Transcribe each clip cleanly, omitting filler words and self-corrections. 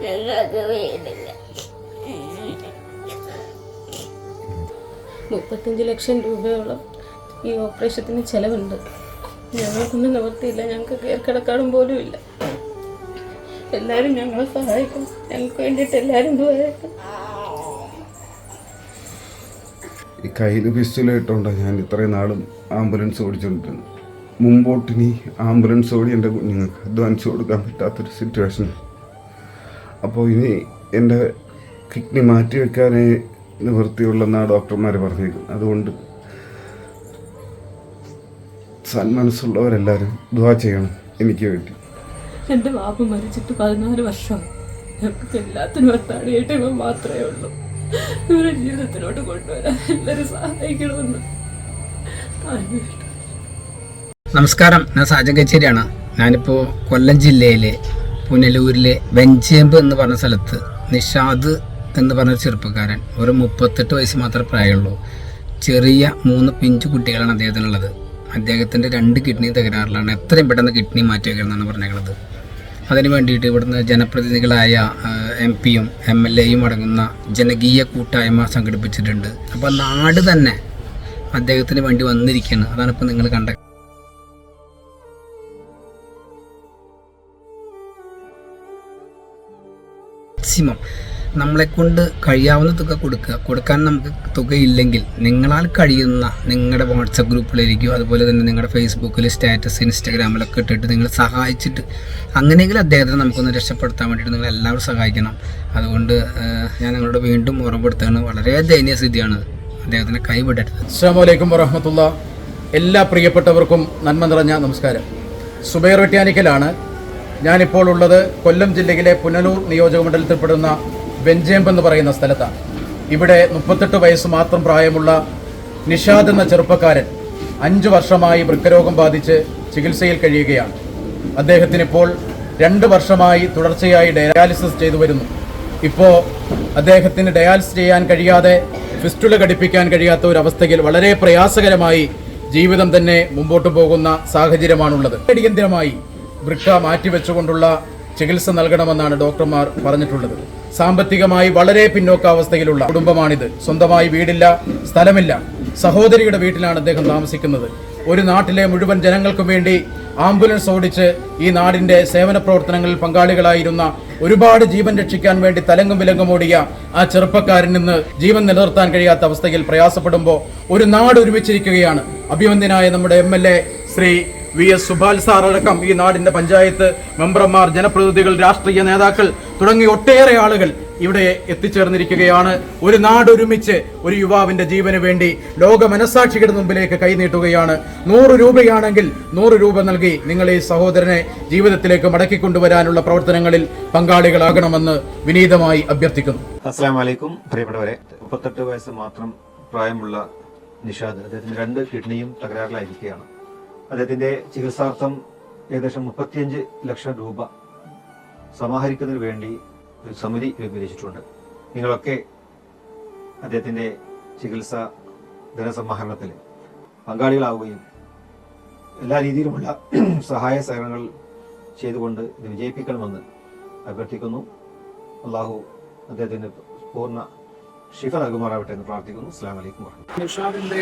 ഞങ്ങൾക്ക് വീടില്ല. 35 ലക്ഷം രൂപയോളം ഈ ഓപ്പറേഷത്തിന് ചിലവുണ്ട്. ഞങ്ങൾക്കൊന്നും നിവർത്തിയില്ല. ഞങ്ങൾക്ക് കയറിക്കിടക്കാടും പോലും ഇല്ല. എല്ലാവരും ഞങ്ങളെ സഹായിക്കും. ഞങ്ങൾക്ക് വേണ്ടിയിട്ട് എല്ലാവരും ദുആക്കും. ഈ കയ്യിൽ പിസ്റ്റലായിട്ടുണ്ട് ഞാൻ ഇത്രയും നാളും ആംബുലൻസ് ഓടിച്ചുകൊണ്ടിരുന്നു. മുമ്പോട്ടിനി ആംബുലൻസ് ഓടി എൻ്റെ കുഞ്ഞുങ്ങൾക്ക് അഡ്വാൻസ് കൊടുക്കാൻ പറ്റാത്തൊരു സിറ്റുവേഷൻ. അപ്പോൾ ഇനി എൻ്റെ കിഡ്നി മാറ്റി വെക്കാനേ നിവൃത്തിയുള്ളെന്നാണ് ഡോക്ടർമാർ പറഞ്ഞിരിക്കുന്നത്. അതുകൊണ്ട് സന്മനസ്സുള്ളവരെല്ലാവരും ദുആ ചെയ്യണം എനിക്ക് വേണ്ടി. എൻ്റെ വാപ്പ മരിച്ചിട്ട് 14 വർഷമായി. ഞങ്ങൾക്ക് എല്ലാത്തിനും ഒത്താടിയായിട്ട് ഇവ മാത്രമേ ഉള്ളൂ. ഇവരെ ജീവിതത്തിലോട്ട് കൊണ്ടുവരാൻ എല്ലാവരും സഹായിക്കണമെന്ന്. നമസ്കാരം, ഞാൻ സാജൻ കച്ചേരിയാണ്. ഞാനിപ്പോൾ കൊല്ലം ജില്ലയിലെ പുനലൂരിലെ വെഞ്ചേമ്പ് എന്ന് പറഞ്ഞ സ്ഥലത്ത് നിഷാദ് എന്ന് പറഞ്ഞ ചെറുപ്പക്കാരൻ, ഒരു 38 വയസ്സ് മാത്രമേ പ്രായമുള്ളൂ. ചെറിയ 3 പിഞ്ചു കുട്ടികളാണ് അദ്ദേഹത്തിനുള്ളത്. അദ്ദേഹത്തിൻ്റെ 2 കിഡ്നി തകരാറിലാണ്. എത്രയും പെട്ടെന്ന് കിഡ്നി മാറ്റി വയ്ക്കണമെന്നാണ് പറഞ്ഞിട്ടുള്ളത്. അതിന് വേണ്ടിയിട്ട് ഇവിടുന്ന് ജനപ്രതിനിധികളായ MP-യും MLA-യും അടങ്ങുന്ന ജനകീയ കൂട്ടായ്മ സംഘടിപ്പിച്ചിട്ടുണ്ട്. അപ്പോൾ നാട് തന്നെ അദ്ദേഹത്തിന് വേണ്ടി വന്നിരിക്കുകയാണ്. അതാണ് ഇപ്പോൾ നിങ്ങൾ കണ്ടത്. മാക്സിമം നമ്മളെക്കൊണ്ട് കഴിയാവുന്ന തുക കൊടുക്കാൻ നമുക്ക് തുകയില്ലെങ്കിൽ നിങ്ങളാൽ കഴിയുന്ന നിങ്ങളുടെ വാട്സപ്പ് ഗ്രൂപ്പിലായിരിക്കും, അതുപോലെ തന്നെ നിങ്ങളുടെ ഫേസ്ബുക്കിൽ സ്റ്റാറ്റസ് ഇൻസ്റ്റാഗ്രാമിലൊക്കെ ഇട്ടിട്ട് നിങ്ങൾ സഹായിച്ചിട്ട് അങ്ങനെയെങ്കിലും അദ്ദേഹത്തെ നമുക്കൊന്ന് രക്ഷപ്പെടുത്താൻ വേണ്ടിയിട്ട് നിങ്ങൾ എല്ലാവരും സഹായിക്കണം. അതുകൊണ്ട് ഞാൻ നിങ്ങളോട് വീണ്ടും ഓർമ്മപ്പെടുത്തുകയാണ്. വളരെ ദയനീയ സ്ഥിതിയാണ്. അദ്ദേഹത്തിനെ കൈവിടരുത്. അസ്സലാമു അലൈക്കും വറഹ്മത്തുള്ളാഹി. എല്ലാ പ്രിയപ്പെട്ടവർക്കും നന്മ നിറഞ്ഞ നമസ്കാരം. സുബൈർ വെട്ടിയാനിക്കലാണ്. ഞാനിപ്പോൾ ഉള്ളത് കൊല്ലം ജില്ലയിലെ പുനലൂർ നിയോജകമണ്ഡലത്തിൽപ്പെടുന്ന വെഞ്ചേമ്പ് എന്ന് പറയുന്ന സ്ഥലത്താണ്. ഇവിടെ 38 വയസ്സ് മാത്രം പ്രായമുള്ള നിഷാദ് എന്ന ചെറുപ്പക്കാരൻ 5 വർഷമായി വൃക്കരോഗം ബാധിച്ച് ചികിത്സയിൽ കഴിയുകയാണ്. അദ്ദേഹത്തിനിപ്പോൾ 2 വർഷമായി തുടർച്ചയായി ഡയാലിസിസ് ചെയ്തു വരുന്നു. ഇപ്പോൾ അദ്ദേഹത്തിന് ഡയാലിസിസ് ചെയ്യാൻ കഴിയാതെ ഫിസ്റ്റുല ഘടിപ്പിക്കാൻ കഴിയാത്ത ഒരു അവസ്ഥയിൽ വളരെ പ്രയാസകരമായി ജീവിതം തന്നെ മുമ്പോട്ട് പോകുന്ന സാഹചര്യമാണുള്ളത്. അടിയന്തരമായി വൃക്ക മാറ്റിവെച്ചുകൊണ്ടുള്ള ചികിത്സ നൽകണമെന്നാണ് ഡോക്ടർമാർ പറഞ്ഞിട്ടുള്ളത്. സാമ്പത്തികമായി വളരെ പിന്നോക്കാവസ്ഥയിലുള്ള കുടുംബമാണിത്. സ്വന്തമായി വീടില്ല, സ്ഥലമില്ല. സഹോദരിയുടെ വീട്ടിലാണ് അദ്ദേഹം താമസിക്കുന്നത്. ഒരു നാട്ടിലെ മുഴുവൻ ജനങ്ങൾക്കും വേണ്ടി ആംബുലൻസ് ഓടിച്ച് ഈ നാടിൻ്റെ സേവന പ്രവർത്തനങ്ങളിൽ പങ്കാളികളായിരുന്ന, ഒരുപാട് ജീവൻ രക്ഷിക്കാൻ വേണ്ടി തലങ്ങും വിലങ്ങും ഓടിയ ആ ചെറുപ്പക്കാരൻ നിന്ന് ജീവൻ നിലനിർത്താൻ കഴിയാത്ത അവസ്ഥയിൽ പ്രയാസപ്പെടുമ്പോൾ ഒരു നാട് ഒരുമിച്ചിരിക്കുകയാണ്. അഭിമന്യനായ നമ്മുടെ MLA Shri VS Subal sir അടക്കം ഈ നാടിൻ്റെ പഞ്ചായത്ത് മെമ്പർമാർ, ജനപ്രതിനിധികൾ, രാഷ്ട്രീയ നേതാക്കൾ തുടങ്ങി ഒട്ടേറെ ആളുകൾ ഇവിടെ എത്തിച്ചേർന്നിരിക്കുകയാണ്. ഒരു നാട് ഒരുമിച്ച് ഒരു യുവാവിൻ്റെ ജീവന് വേണ്ടി ലോക മനസാക്ഷിയുടെ മുമ്പിലേക്ക് കൈനീട്ടുകയാണ്. 100 രൂപയാണെങ്കിൽ 100 രൂപ നൽകി നിങ്ങൾ ഈ സഹോദരനെ ജീവിതത്തിലേക്ക് മടക്കിക്കൊണ്ടുവരാനുള്ള പ്രവർത്തനങ്ങളിൽ പങ്കാളികളാകണമെന്ന് വിനീതമായി അഭ്യർത്ഥിക്കുന്നു. അസ്സലാമു അലൈക്കും. പ്രിയപ്പെട്ടവരെ, 38 വയസ്സ് മാത്രം പ്രായമുള്ള നിഷാദ്, അദ്ദേഹത്തിന് 2 കിഡ്നിയും തകരാറിലായിരിക്കുകയാണ്. അദ്ദേഹത്തിന്റെ ചികിത്സാർത്ഥം ഏകദേശം 35 ലക്ഷം രൂപ സമാഹരിക്കുന്നതിന് വേണ്ടി ഒരു സമിതി രൂപീകരിച്ചിട്ടുണ്ട്. നിങ്ങളൊക്കെ അദ്ദേഹത്തിന്റെ ചികിത്സാ ധനസമാഹരണത്തിൽ പങ്കാളികളാവുകയും എല്ലാ രീതിയിലുമുള്ള സഹായ സഹകരണങ്ങൾ ചെയ്തുകൊണ്ട് ഇത് വിജയിപ്പിക്കണമെന്ന് അഭ്യർത്ഥിക്കുന്നു. അള്ളാഹു അദ്ദേഹത്തിന് പൂർണ്ണ ശിഫ നൽകുമാറാവട്ടെ എന്ന് പ്രാർത്ഥിക്കുന്നു. അസ്സലാമു അലൈക്കും. നിഷാദിന്റെ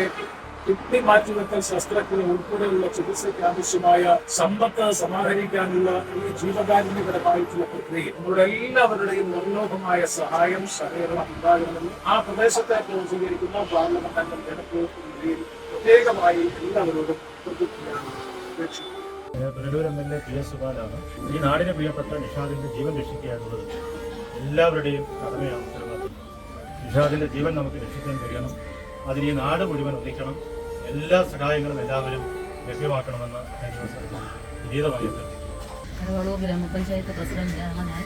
കിഡ്നി മാറ്റിവെക്കൽ ശസ്ത്രക്രിയ ഉൾപ്പെടെയുള്ള ചികിത്സയ്ക്ക് ആവശ്യമായ സമ്പത്ത് സമാഹരിക്കാനുള്ള ഈ ജീവകാരുണ്യപരമായിട്ടുള്ള പ്രക്രിയ നമ്മുടെ എല്ലാവരുടെയും നിർലോഭമായ സഹായം സഹകരണം ഉണ്ടാകണമെന്ന് ആ പ്രദേശത്തെ പ്രതിനിധീകരിക്കുന്ന പാർലമെന്റ് അംഗം ജനപ്രതിനിധിയിൽ പ്രത്യേകമായി എല്ലാവരോടും പുനലൂർ MLA PS സുബാലാണ്. ഈ നാടിന് പ്രിയപ്പെട്ട നിഷാദിന്റെ ജീവൻ രക്ഷിക്കുക എന്നുള്ളത് എല്ലാവരുടെയും കടമയാണ്. നിഷാദിന്റെ ജീവൻ നമുക്ക് രക്ഷിക്കാൻ കഴിയണം. അതിന് ഈ നാട് മുഴുവൻ ഒന്നിക്കണം. എല്ലാ സഹായങ്ങളും എല്ലാവരും ലഭ്യമാക്കണമെന്ന് വിനീതമായി കടവളൂർ ഗ്രാമപഞ്ചായത്ത് പ്രസിഡന്റാണ് ഞാൻ.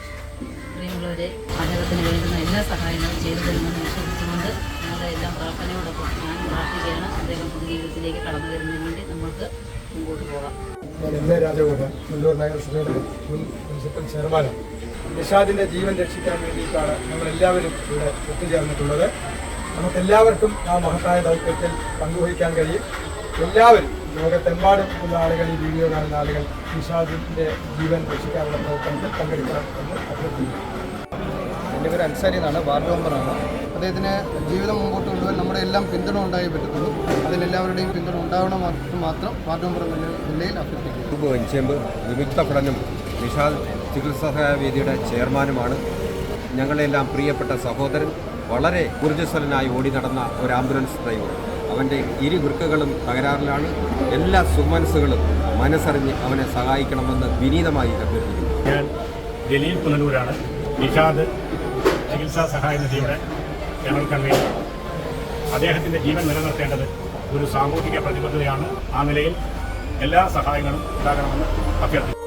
പ്രിയമുള്ളവരെ, പാചകത്തിന് വേണ്ടുന്ന എല്ലാ സഹായങ്ങളും ചെയ്തു തരുമെന്ന് വിശ്വസിച്ചുകൊണ്ട് ഞങ്ങളുടെ എല്ലാം പ്രാർത്ഥനയോടൊപ്പം ഞാൻ പ്രാർത്ഥിക്കുകയാണ്. അദ്ദേഹം പൊതുജീവിതത്തിലേക്ക് കടന്നു വരുന്നതിന് വേണ്ടി നമ്മൾക്ക് മുമ്പോട്ട് പോകാം. ഞാൻ രാജഗോപാൽ, മുല്ലൂർ നഗരസഭയുടെ മുൻ മുനിസിപ്പൽ ചെയർമാനാണ്. നിഷാദിൻ്റെ ജീവൻ രക്ഷിക്കാൻ വേണ്ടിയിട്ടാണ് നമ്മളെല്ലാവരും ഇവിടെ ഒത്തുചേർന്നിട്ടുള്ളത്. നമുക്കെല്ലാവർക്കും ആ മഹത്തായ ദൗത്യത്തിൽ പങ്കുവഹിക്കാൻ കഴിയും. എല്ലാവരും ലോകത്തെമ്പാടും ഉള്ള ആളുകൾ, ഈ വീഡിയോ കാണുന്ന ആളുകൾ നിഷാദിൻ്റെ ജീവൻ രക്ഷിക്കാനുള്ള പ്രവർത്തനത്തിൽ പങ്കെടുക്കണം എന്ന് അഭ്യർത്ഥിക്കുന്നു. എൻ്റെ പേര് അൻസാരി എന്നാണ്, വാർഡ് മെമ്പറാണ്. അദ്ദേഹത്തിന് ജീവിതം മുമ്പോട്ട് കൊണ്ടുപോകാൻ നമ്മുടെ എല്ലാം പിന്തുണ ഉണ്ടായേ പറ്റത്തുള്ളൂ. അതിലെല്ലാവരുടെയും പിന്തുണ ഉണ്ടാവണം മാത്രം വാർഡ് മെമ്പർ എന്ന നിലയിൽ അഭ്യർത്ഥിക്കുന്നു. വെഞ്ചേമ്പ് വിമുക്ത പഠനം നിഷാദ് ചികിത്സാ വേദിയുടെ ചെയർമാനുമാണ്. ഞങ്ങളെല്ലാം പ്രിയപ്പെട്ട സഹോദരൻ, വളരെ ഊർജ്ജസ്വലനായി ഓടി നടന്ന ഒരു ആംബുലൻസ് ഡ്രൈവർ. അവൻ്റെ ഇരുവൃക്കകളും തകരാറിലാണ്. എല്ലാ സുമനസ്സുകളും മനസ്സറിഞ്ഞ് അവനെ സഹായിക്കണമെന്ന് വിനീതമായി അഭ്യർത്ഥിക്കുന്നു. ഞാൻ ജലീൽ പുനലൂരാണ്, നിഷാദ് ചികിത്സാ സഹായ നിധിയുടെ ജനറൽ കൺവീനർ. അദ്ദേഹത്തിൻ്റെ ജീവൻ നിലനിർത്തേണ്ടത് ഒരു സാമൂഹിക പ്രതിബദ്ധതയാണ്. ആ നിലയിൽ എല്ലാ സഹായങ്ങളും ഉണ്ടാകണമെന്ന് അഭ്യർത്ഥിക്കുന്നു.